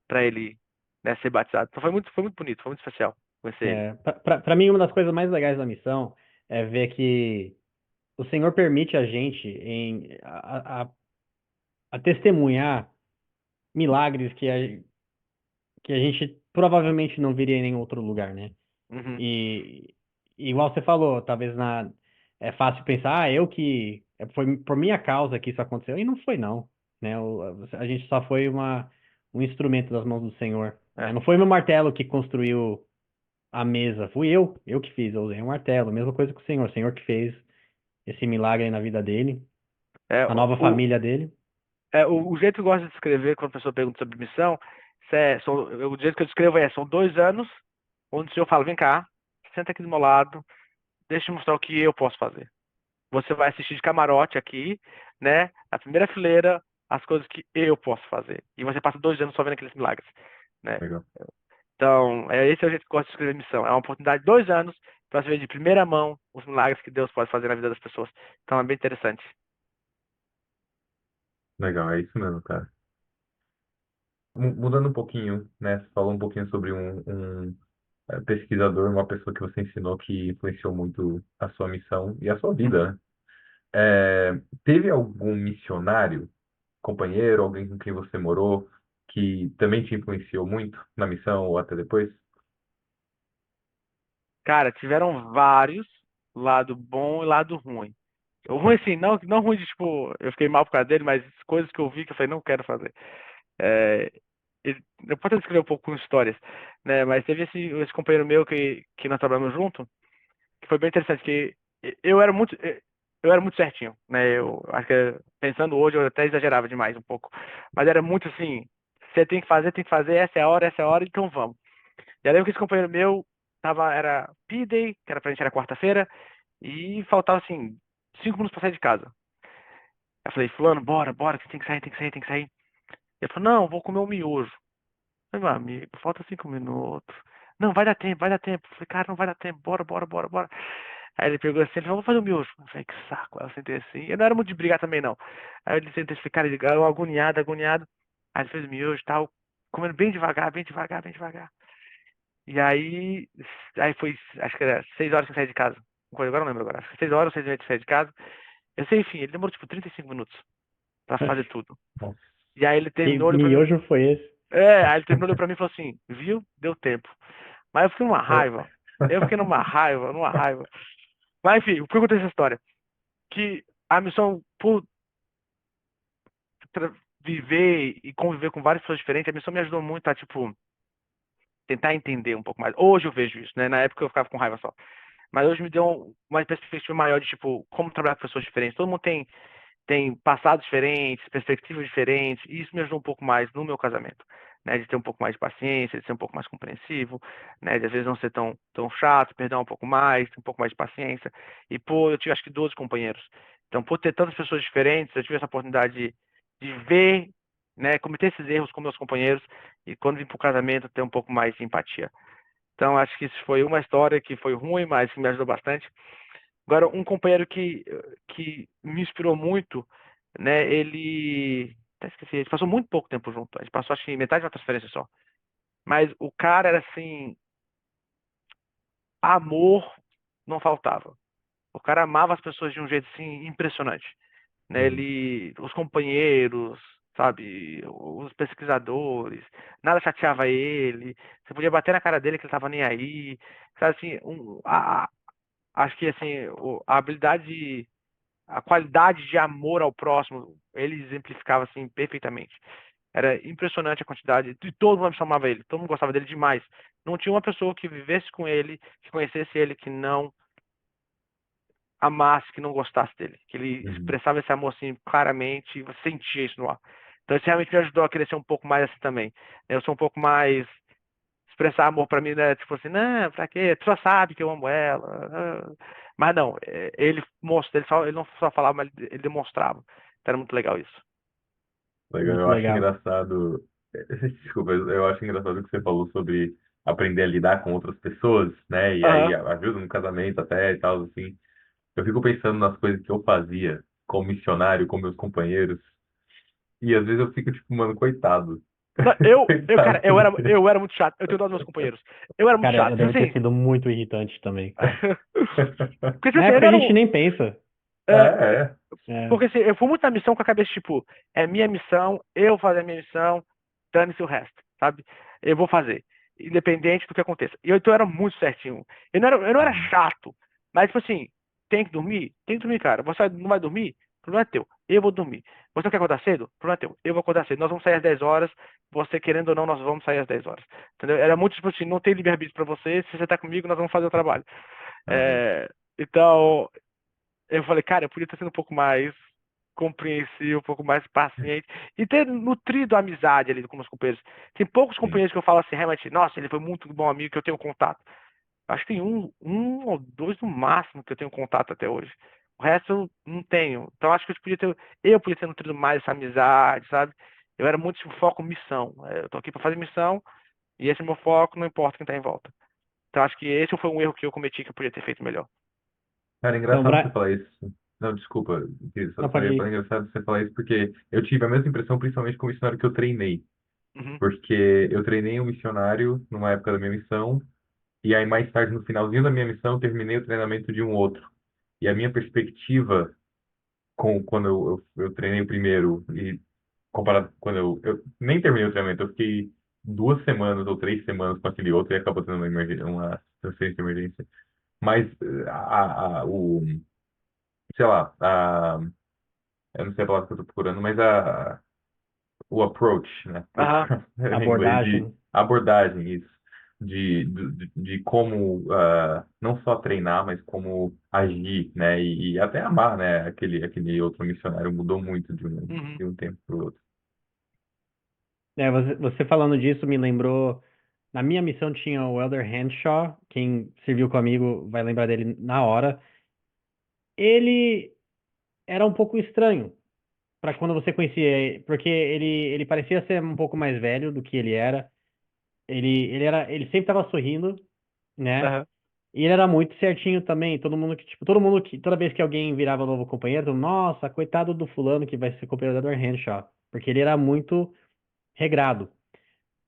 para ele, né, ser batizado. Então foi muito bonito, foi muito especial conhecer ele.
para mim, uma das coisas mais legais da missão é ver que o Senhor permite a gente a testemunhar milagres que a gente provavelmente não viria em nenhum outro lugar, né?
Uhum.
E igual você falou, talvez é fácil pensar, foi por minha causa que isso aconteceu, e não foi não, né? A gente só foi um instrumento das mãos do Senhor, né?
É.
Não foi meu martelo que construiu a mesa, fui eu que fiz, eu usei um martelo, mesma coisa com o Senhor que fez esse milagre aí na vida dele,
É,
a nova família dele.
o jeito que eu gosto de descrever quando a pessoa pergunta sobre missão, o jeito que eu descrevo são 2 anos onde o senhor fala, vem cá, senta aqui do meu lado, deixa eu mostrar o que eu posso fazer. Você vai assistir de camarote aqui, né, na primeira fileira, as coisas que eu posso fazer. E você passa 2 anos só vendo aqueles milagres, né?
Legal.
Então, esse é o jeito que eu gosto de escrever missão. É uma oportunidade de 2 anos para você ver de primeira mão os milagres que Deus pode fazer na vida das pessoas. Então, é bem interessante.
Legal, é isso mesmo, cara. Mudando um pouquinho, né? Você falou um pouquinho sobre um pesquisador, uma pessoa que você ensinou que influenciou muito a sua missão e a sua
Uhum.
vida, né? Teve algum missionário, companheiro, alguém com quem você morou, que também te influenciou muito na missão ou até depois?
Cara, tiveram vários, lado bom e lado ruim. O ruim, assim, não ruim de, tipo, eu fiquei mal por causa dele, mas coisas que eu vi que eu falei, não quero fazer. É, eu posso descrever um pouco com histórias, né? Mas teve esse companheiro meu que nós trabalhamos junto, que foi bem interessante, que eu era muito, eu era muito certinho, né? Eu acho que pensando hoje eu até exagerava demais um pouco, mas era muito assim, você tem que fazer, essa é a hora, então vamos. E aí eu lembro que esse companheiro meu era P-Day, que era pra gente era quarta-feira, e faltava assim 5 minutos pra sair de casa. Eu falei, fulano, bora, bora, que você tem que sair, tem que sair, tem que sair. Ele falou, não, vou comer um miojo. Eu falei, meu amigo, falta 5 minutos. Não, vai dar tempo, vai dar tempo. Eu falei, cara, não vai dar tempo, bora, bora, bora, bora. Aí ele pegou assim, ele falou, vou fazer um miojo. Eu falei, que saco. Aí eu sentei assim. Eu não era muito de brigar também, não. Aí ele sentou e cara, ele ficou agoniado, agoniado. Aí ele fez o miojo e tal, comendo bem devagar, bem devagar, bem devagar. E aí foi, acho que era 6 horas que eu saí de casa. Agora eu não lembro agora. Acho que 6 horas ou 6 e meia que eu saí de casa. Eu sei, enfim, ele demorou tipo 35 minutos pra fazer tudo.
Nossa,
E aí ele
Que
terminou, olhou pra mim.
miojo foi esse?
Aí ele terminou, olhou pra mim e falou assim, viu? Deu tempo. Mas eu fiquei numa raiva. Eu fiquei numa raiva, numa raiva. Mas enfim, o que aconteceu essa história? Que a missão, por viver e conviver com várias pessoas diferentes, a missão me ajudou muito a, tipo, tentar entender um pouco mais. Hoje eu vejo isso, né? Na época eu ficava com raiva só. Mas hoje me deu uma perspectiva maior de, tipo, como trabalhar com pessoas diferentes. Todo mundo tem passados diferentes, perspectivas diferentes, e isso me ajudou um pouco mais no meu casamento, né, de ter um pouco mais de paciência, de ser um pouco mais compreensivo, né, de às vezes não ser tão chato, perdoar um pouco mais, ter um pouco mais de paciência. E, pô, eu tive acho que 12 companheiros. Então, por ter tantas pessoas diferentes, eu tive essa oportunidade de ver, né, cometer esses erros com meus companheiros, e quando vim para o casamento, ter um pouco mais de empatia. Então, acho que isso foi uma história que foi ruim, mas que me ajudou bastante. Agora, um companheiro que me inspirou muito, né? Ele. Até esqueci, a gente passou muito pouco tempo junto. A gente passou, acho que metade de uma transferência só. Mas o cara era assim. Amor não faltava. O cara amava as pessoas de um jeito assim impressionante, né?
Uhum.
Os companheiros, sabe, os pesquisadores, nada chateava ele. Você podia bater na cara dele que ele tava nem aí, sabe assim, acho que assim, a habilidade, a qualidade de amor ao próximo, ele exemplificava assim perfeitamente. Era impressionante a quantidade, e todo mundo chamava ele, todo mundo gostava dele demais. Não tinha uma pessoa que vivesse com ele, que conhecesse ele, que não amasse, que não gostasse dele. Que ele
Uhum.
expressava esse amor assim claramente, e você sentia isso no ar. Então isso realmente me ajudou a crescer um pouco mais assim também. Eu sou um pouco mais expressar amor pra mim, né? Tipo assim, não, pra quê? A pessoa sabe que eu amo ela. Mas não, ele mostra, ele não só falava, mas ele demonstrava. Então era muito legal isso.
Legal,
Muito
eu acho
legal.
engraçado. Desculpa, eu acho engraçado o que você falou sobre aprender a lidar com outras pessoas, né? E aí
Aham.
ajuda no casamento até e tal, assim. Eu fico pensando nas coisas que eu fazia como missionário, com meus companheiros, e às vezes eu fico tipo, mano, coitado.
Não, cara,
Coitado dele.
eu era muito chato. Eu tenho dó dos meus companheiros. Eu era muito
Cara,
chato.
eu
Tipo
devo ter
assim.
sido muito irritante também.
Porque, tipo
Na
assim, ele
época a
era
gente
um.
nem pensa.
É,
é,
é.
É,
Porque assim, eu fui muito na missão com a cabeça, tipo, é minha missão, eu vou fazer a minha missão, dane-se o resto, sabe? Eu vou fazer, independente do que aconteça. E então eu era muito certinho. Eu não era
Uhum.
chato, mas tipo assim, tem que dormir? Tem que dormir, cara. Você não vai dormir? O problema é teu. Eu vou dormir. Você não quer acordar cedo? O problema é teu. Eu vou acordar cedo. Nós vamos sair às 10 horas, você querendo ou não, nós vamos sair às 10 horas. Entendeu? Era muito tipo assim, não tem livre-arbítrio pra você, se você tá comigo, nós vamos fazer o trabalho.
Uhum.
É, então, eu falei, cara, eu podia ter sido um pouco mais compreensivo, um pouco mais paciente e ter nutrido a amizade ali com meus companheiros. Tem poucos
Sim.
companheiros que eu falo assim, realmente, nossa, ele foi muito bom amigo que eu tenho contato. Acho que tem um ou dois no máximo que eu tenho contato até hoje. O resto eu não tenho. Então acho que eu podia ter nutrido mais essa amizade, sabe? Eu era muito tipo, foco missão. Eu tô aqui pra fazer missão e esse é o meu foco, não importa quem tá em volta. Então acho que esse foi um erro que eu cometi que eu podia ter feito melhor.
Cara, é
então,
engraçado você falar isso. Não, desculpa, querido,
não,
só
pode
ia falar
ir.
engraçado você falar isso porque eu tive a mesma impressão, principalmente com o missionário que eu treinei.
Uhum.
Porque eu treinei um missionário numa época da minha missão, e aí mais tarde, no finalzinho da minha missão, eu terminei o treinamento de um outro. E a minha perspectiva quando eu treinei o primeiro e comparado com quando eu nem terminei o treinamento, eu fiquei 2 semanas ou 3 semanas com aquele outro e acabou tendo uma emergência, uma transferência de emergência. Mas sei lá, eu não sei a palavra que eu tô procurando, mas o approach, né?
Aham.
Em inglês, de
Abordagem.
abordagem, isso. De como não só treinar, mas como agir, né? E até amar, né? Aquele outro missionário mudou muito
Uhum.
de um tempo para o outro.
É, você falando disso me lembrou. Na minha missão tinha o Elder Henshaw, quem serviu comigo vai lembrar dele na hora. Ele era um pouco estranho para quando você conhecia ele, porque ele parecia ser um pouco mais velho do que ele era. Ele sempre estava sorrindo, né?
Aham.
E ele era muito certinho também. Todo mundo que, toda vez que alguém virava novo companheiro, todo mundo, nossa, coitado do fulano que vai ser companheiro do Elder Henshaw, porque ele era muito regrado.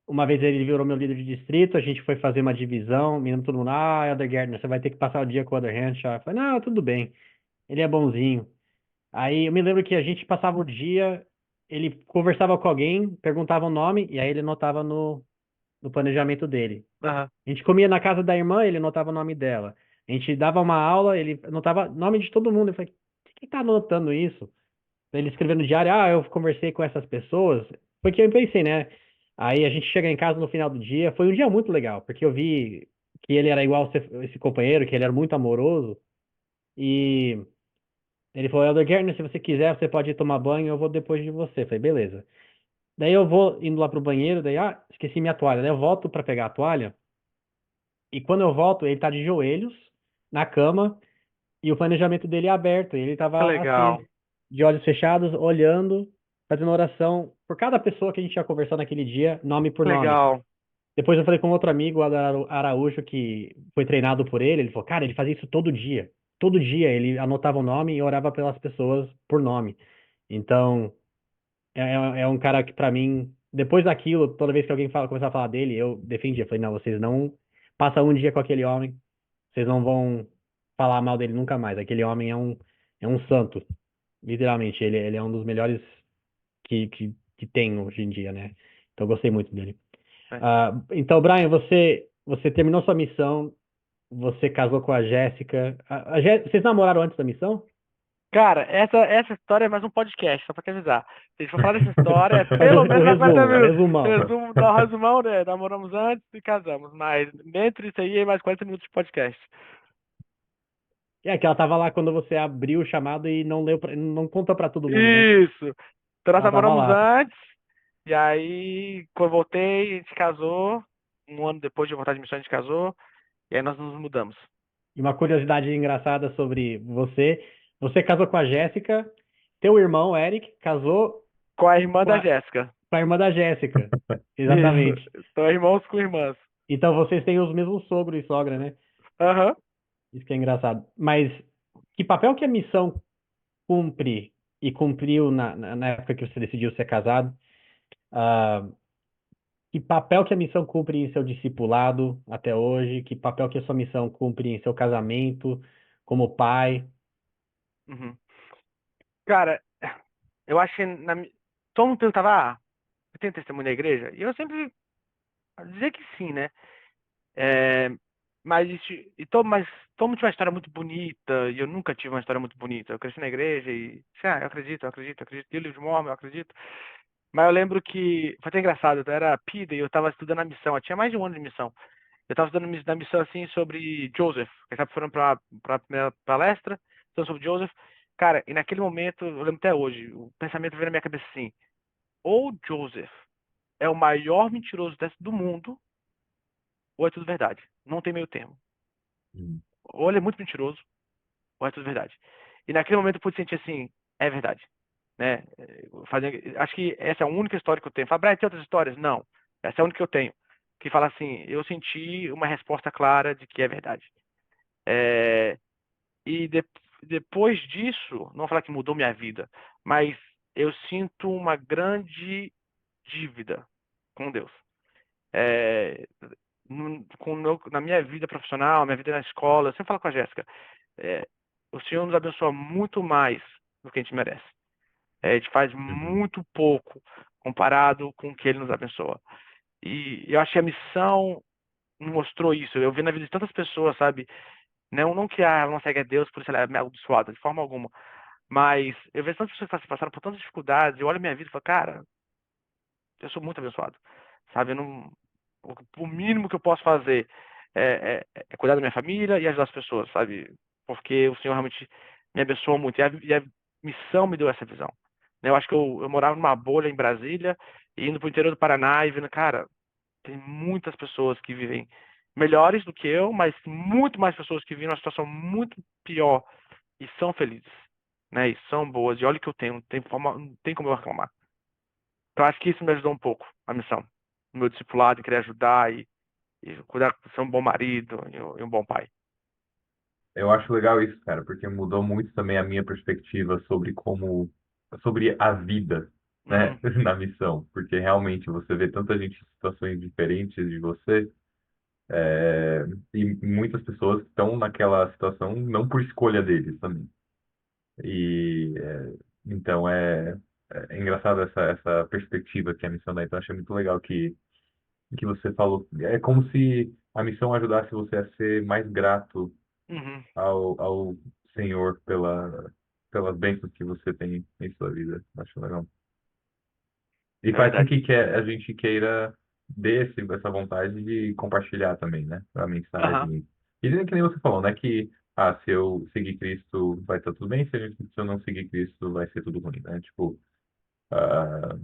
Uma vez ele virou meu líder de distrito, a gente foi fazer uma divisão, me lembro todo mundo, Elder Gardner, você vai ter que passar o dia com o Elder Henshaw. Eu falei, não, tudo bem, ele é bonzinho. Aí eu me lembro que a gente passava o dia, ele conversava com alguém, perguntava o nome, e aí ele anotava no planejamento dele.
Aham.
A gente comia na casa da irmã, ele anotava o nome dela. A gente dava uma aula, ele anotava o nome de todo mundo. Eu falei, por que tá anotando isso? Ele escrevendo no diário, eu conversei com essas pessoas. Foi que eu pensei, né? Aí a gente chega em casa no final do dia, foi um dia muito legal, porque eu vi que ele era igual esse companheiro, que ele era muito amoroso. E ele falou, Elder Gardner, se você quiser, você pode ir tomar banho, eu vou depois de você. Eu falei, beleza. Daí eu vou indo lá pro banheiro, daí, esqueci minha toalha. Daí eu volto pra pegar a toalha, e quando eu volto, ele tá de joelhos na cama, e o planejamento dele é aberto. E ele
Que
tava assim,
legal.
de olhos fechados, olhando, fazendo oração por cada pessoa que a gente ia conversar naquele dia, nome por
Que
nome.
legal.
Depois eu falei com outro amigo, o Araújo, que foi treinado por ele. Ele falou, cara, ele fazia isso todo dia. Todo dia ele anotava o nome e orava pelas pessoas por nome. Então, é um cara que, pra mim, depois daquilo, toda vez que alguém começava a falar dele, eu defendia. Falei, não, vocês não passam um dia com aquele homem, vocês não vão. falar mal dele nunca mais. Aquele homem é um santo. Literalmente, ele é um dos melhores que tem hoje em dia, né? Então eu gostei muito dele.
É.
Então, Brian, você terminou sua missão, você casou com a Jéssica. Vocês namoraram antes da missão?
Cara, essa história é mais um podcast, só pra te avisar. Se a gente for falar dessa história, é
Faz
pelo
o
menos umas 40
resumo, o
minutos.
resumão.
Resumo, dá um resumão, né? Namoramos antes e casamos. Mas dentro disso aí, é mais 40 minutos de podcast.
É que ela tava lá quando você abriu o chamado e não leu, não contou pra todo mundo, né?
Isso. Então nós
Ela tava
namoramos
lá.
antes, e aí, quando eu voltei, a gente casou. Um ano depois de eu voltar de missão, a gente casou, e aí nós nos mudamos.
E uma curiosidade engraçada sobre você, você casou com a Jéssica, teu irmão, Eric, casou
Com a irmã
com
da
a,
Jéssica.
com a irmã da Jéssica. Exatamente.
Isso. São irmãos com irmãs.
Então vocês têm os mesmos sogro e sogra, né?
Aham.
Isso que é engraçado. Mas que papel que a missão cumpre e cumpriu na época que você decidiu ser casado? Ah, que papel que a missão cumpre em seu discipulado até hoje? Que papel que a sua missão cumpre em seu casamento, como pai?
Uhum. Cara, eu acho que todo mundo perguntava, você tem testemunho na igreja? E eu sempre dizia que sim, né? É, mas todo mundo tinha uma história muito bonita, e eu nunca tive uma história muito bonita. Eu cresci na igreja e, eu acredito, eu acredito, e o livro de Mormon, eu acredito. Mas eu lembro que, foi até engraçado, eu era PIDA e eu estava estudando a missão, eu tinha mais de um ano de missão. Eu estava estudando na missão, assim, sobre Joseph, que estava foram para a primeira palestra, então sobre Joseph. Cara, e naquele momento, eu lembro até hoje, o pensamento veio na minha cabeça assim, ou Joseph é o maior mentiroso do mundo, ou é tudo verdade. Não tem meio termo.
Hum,
Ou ele é muito mentiroso, ou é tudo verdade. E naquele momento eu pude sentir assim, é verdade. Né? Acho que essa é a única história que eu tenho. Fala, Brian, tem outras histórias? Não. Essa é a única que eu tenho. Que fala assim, eu senti uma resposta clara de que é verdade. É, e depois disso, não vou falar que mudou minha vida, mas eu sinto uma grande dívida com Deus. É, na minha vida profissional, minha vida na escola, eu sempre falo com a Jéssica, é, o Senhor nos abençoa muito mais do que a gente merece. A gente faz
uhum,
muito pouco comparado com o que Ele nos abençoa. E eu acho que a missão mostrou isso. Eu vi na vida de tantas pessoas, sabe? Não que ela não segue a Deus, por isso ela é amaldiçoada, de forma alguma. Mas eu vejo tantas pessoas que passaram por tantas dificuldades, eu olho a minha vida e falo, cara, eu sou muito abençoado. Sabe? Eu não, o mínimo que eu posso fazer é cuidar da minha família e ajudar as pessoas, sabe? Porque o Senhor realmente me abençoou muito. E a missão me deu essa visão. Né? Eu acho que eu morava numa bolha em Brasília, e indo pro interior do Paraná e vendo, cara, tem muitas pessoas que vivem melhores do que eu, mas muito mais pessoas que vivem numa situação muito pior e são felizes, né? E são boas. E olha o que eu tenho, não tem como eu reclamar. Então acho que isso me ajudou um pouco, a missão. No meu discipulado, em querer ajudar e cuidar, ser um bom marido e um bom pai.
Eu acho legal isso, cara, porque mudou muito também a minha perspectiva sobre sobre a vida, né,
Uhum,
na missão, porque realmente você vê tanta gente em situações diferentes de você, é, e muitas pessoas estão naquela situação não por escolha deles também. E então é engraçado essa perspectiva que a missão dá. Então achei muito legal que você falou. É como se a missão ajudasse você a ser mais grato
uhum,
ao Senhor pelas bênçãos que você tem em sua vida. Acho legal. E
é
faz com
verdade.
que a gente queira essa vontade de compartilhar também, né? A
Aham,
mensagem. E que nem você falou, né? Que se eu seguir Cristo vai estar tudo bem, se eu não seguir Cristo vai ser tudo ruim, né? Tipo, ah,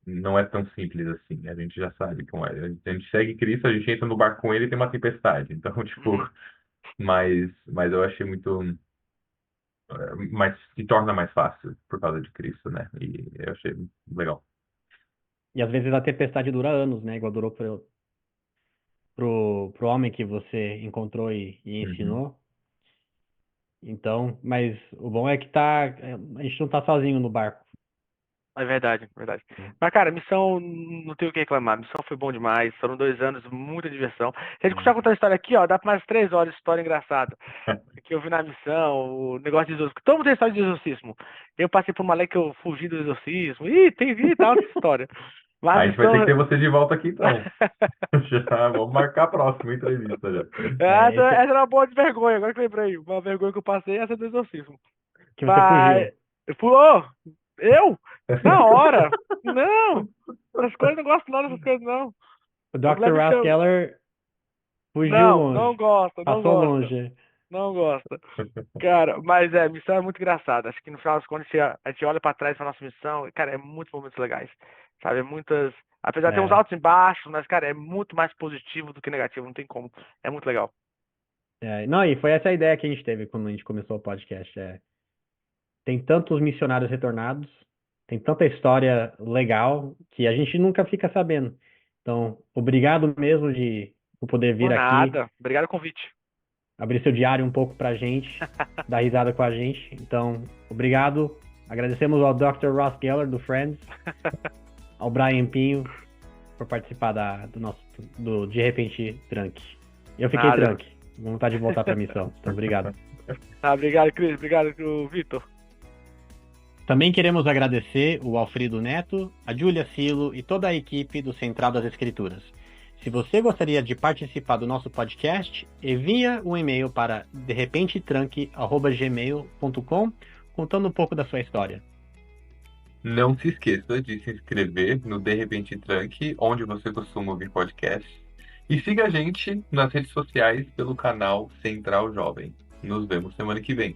não é tão simples assim. A gente já sabe como é. A gente segue Cristo, a gente entra no barco com ele e tem uma tempestade. Então, tipo,
uhum.
mas eu achei muito. Mas se torna mais fácil por causa de Cristo, né? E eu achei legal.
E às vezes a tempestade dura anos, né? Igual durou pro homem que você encontrou e
Uhum.
ensinou. Então, mas o bom é que a gente não tá sozinho no barco.
É verdade, verdade.
Né?
Mas, cara, missão, não tenho o que reclamar. Missão foi bom demais. Foram 2 anos, muita diversão. Se a gente continuar
É.
contando a história aqui, ó, dá pra mais 3 horas de história engraçada. Que eu vi na missão, o negócio de exorcismo. Todo mundo tem história de exorcismo. Eu passei por uma lei que eu fugi do exorcismo. Ih, tem tal história. Mas a
A gente vai ter que
missão.
ter você de volta aqui então. Já, vamos marcar a próxima entrevista já.
É,
Essa era uma boa de vergonha, agora que eu lembrei. Uma vergonha que eu passei, essa é do exorcismo.
que você
Mas.
fugiu.
Pulou! Eu? Na hora! Não! Essas coisas, não gosto não dessas coisas, não.
O
A mulher
Dr.
me
Ross
chama.
Geller fugiu
Não, não
longe.
gosta, não
Passou
gosta,
longe.
não gosta. Cara, mas missão é muito engraçada. Acho que no final das contas a gente olha pra trás pra nossa missão, e, cara, é muitos momentos legais. Sabe? É muitas. Apesar de ter uns
É,
altos e baixos, mas, cara, é muito mais positivo do que negativo, não tem como. É muito legal.
não, e foi essa a ideia que a gente teve quando a gente começou o podcast. Tem tantos missionários retornados, tem tanta história legal que a gente nunca fica sabendo. Então, obrigado mesmo por poder vir
Por
aqui,
nada. Obrigado pelo convite.
abrir seu diário um pouco pra gente, dar risada com a gente. Então, obrigado. Agradecemos ao Dr. Ross Geller, do Friends, ao Brian Pinho, por participar do nosso De Repente Trunk. Eu fiquei
Nada.
trunk. Com vontade de voltar pra missão. Então, obrigado.
Tá, obrigado, Cris. Obrigado, Vitor.
Também queremos agradecer o Alfredo Neto, a Júlia Silo e toda a equipe do Central das Escrituras. Se você gostaria de participar do nosso podcast, envia um e-mail para derrepentetranque@gmail.com contando um pouco da sua história.
Não se esqueça de se inscrever no De Repente Trunk, onde você costuma ouvir podcast. E siga a gente nas redes sociais pelo canal Central Jovem. Nos vemos semana que vem.